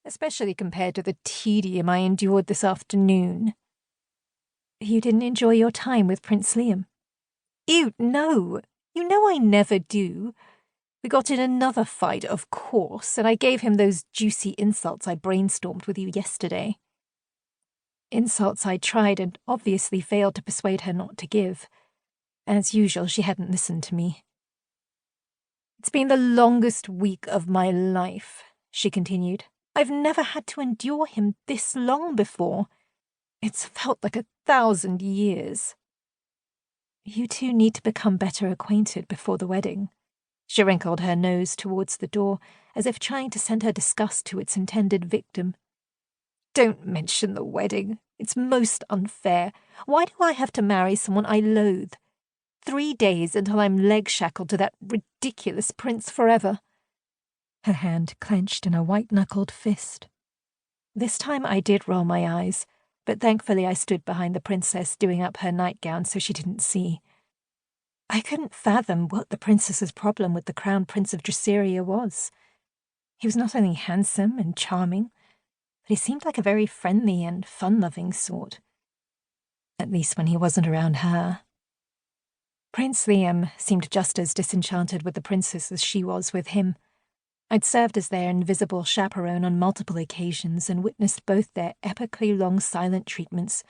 especially compared to the tedium I endured this afternoon. You didn't enjoy your time with Prince Liam? Ew, no. You know I never do. We got in another fight, of course, and I gave him those juicy insults I brainstormed with you yesterday. Insults I tried and obviously failed to persuade her not to give. As usual, she hadn't listened to me. It's been the longest week of my life, she continued. I've never had to endure him this long before. It's felt like 1,000 years. You two need to become better acquainted before the wedding. She wrinkled her nose towards the door, as if trying to send her disgust to its intended victim. Don't mention the wedding. It's most unfair. Why do I have to marry someone I loathe? 3 days until I'm leg-shackled to that ridiculous prince forever. Her hand clenched in a white-knuckled fist. This time I did roll my eyes, but thankfully I stood behind the princess doing up her nightgown so she didn't see. I couldn't fathom what the princess's problem with the Crown Prince of Dreceria was. He was not only handsome and charming, but he seemed like a very friendly and fun-loving sort. At least when he wasn't around her. Prince Liam seemed just as disenchanted with the princess as she was with him. I'd served as their invisible chaperone on multiple occasions and witnessed both their epically long silent treatments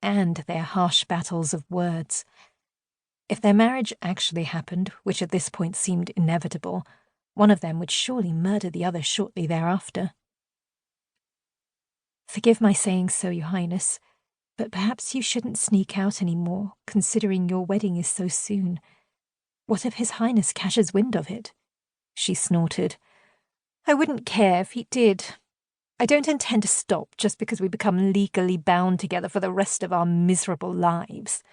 and their harsh battles of words. If their marriage actually happened, which at this point seemed inevitable, one of them would surely murder the other shortly thereafter. Forgive my saying so, Your Highness, but perhaps you shouldn't sneak out any more, considering your wedding is so soon. What if His Highness catches wind of it? She snorted. I wouldn't care if he did. I don't intend to stop just because we become legally bound together for the rest of our miserable lives.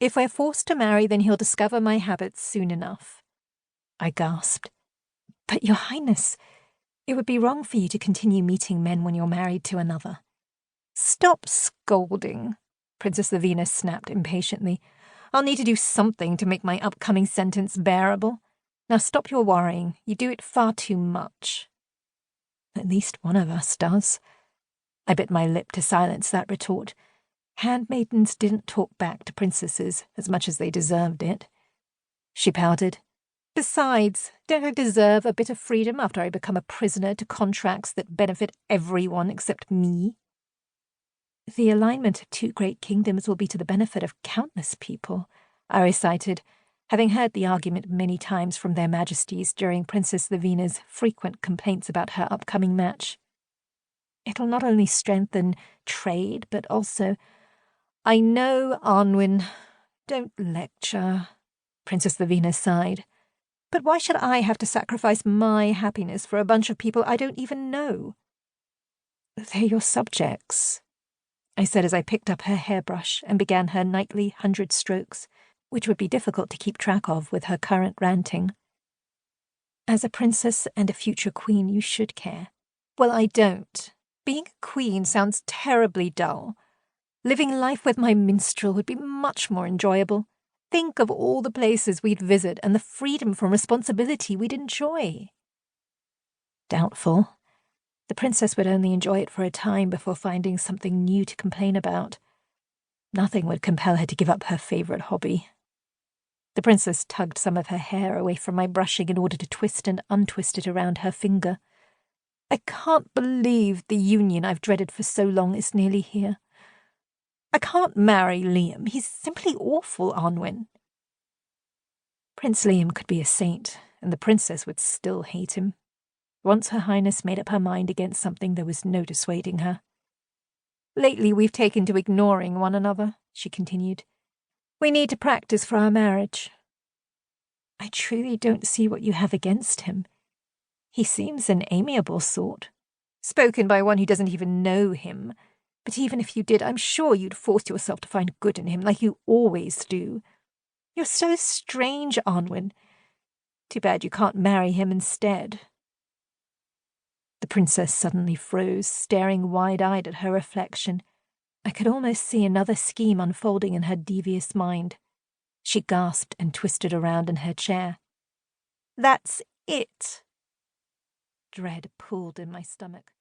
If we're forced to marry, then he'll discover my habits soon enough. I gasped. But, Your Highness, it would be wrong for you to continue meeting men when you're married to another. Stop scolding, Princess Lavena snapped impatiently. I'll need to do something to make my upcoming sentence bearable. Now stop your worrying. You do it far too much. At least one of us does. I bit my lip to silence that retort. Handmaidens didn't talk back to princesses as much as they deserved it. She pouted. Besides, don't I deserve a bit of freedom after I become a prisoner to contracts that benefit everyone except me? The alignment of 2 great kingdoms will be to the benefit of countless people, I recited, having heard the argument many times from their majesties during Princess Lavena's frequent complaints about her upcoming match. It'll not only strengthen trade, but also— I know, Anwen. Don't lecture, Princess Lavena sighed. But why should I have to sacrifice my happiness for a bunch of people I don't even know? They're your subjects, I said as I picked up her hairbrush and began her nightly 100 strokes, which would be difficult to keep track of with her current ranting. As a princess and a future queen, you should care. Well, I don't. Being a queen sounds terribly dull. Living life with my minstrel would be much more enjoyable. Think of all the places we'd visit and the freedom from responsibility we'd enjoy. Doubtful. The princess would only enjoy it for a time before finding something new to complain about. Nothing would compel her to give up her favorite hobby. The princess tugged some of her hair away from my brushing in order to twist and untwist it around her finger. I can't believe the union I've dreaded for so long is nearly here. I can't marry Liam. He's simply awful, Anwen. Prince Liam could be a saint, and the princess would still hate him. Once Her Highness made up her mind against something, there was no dissuading her. Lately we've taken to ignoring one another, she continued. We need to practice for our marriage. I truly don't see what you have against him. He seems an amiable sort. Spoken by one who doesn't even know him. But even if you did, I'm sure you'd force yourself to find good in him, like you always do. You're so strange, Anwen. Too bad you can't marry him instead. The princess suddenly froze, staring wide-eyed at her reflection. I could almost see another scheme unfolding in her devious mind. She gasped and twisted around in her chair. That's it. Dread pulled in my stomach.